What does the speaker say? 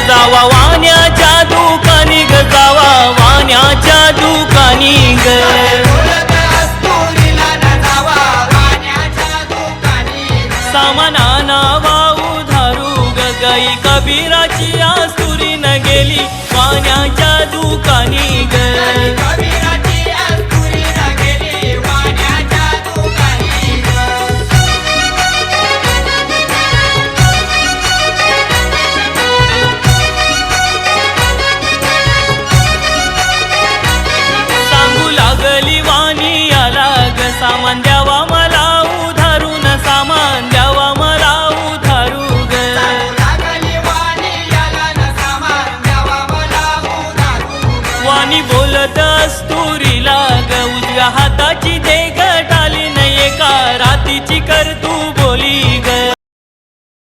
जावा वाण्याच्या दुकानी ग जावा वाण्याच्या दुकानी ग सामाना वाऊ धारू ग गाई कबीराची आसुरी न गेली वाण्याच्या दुकानी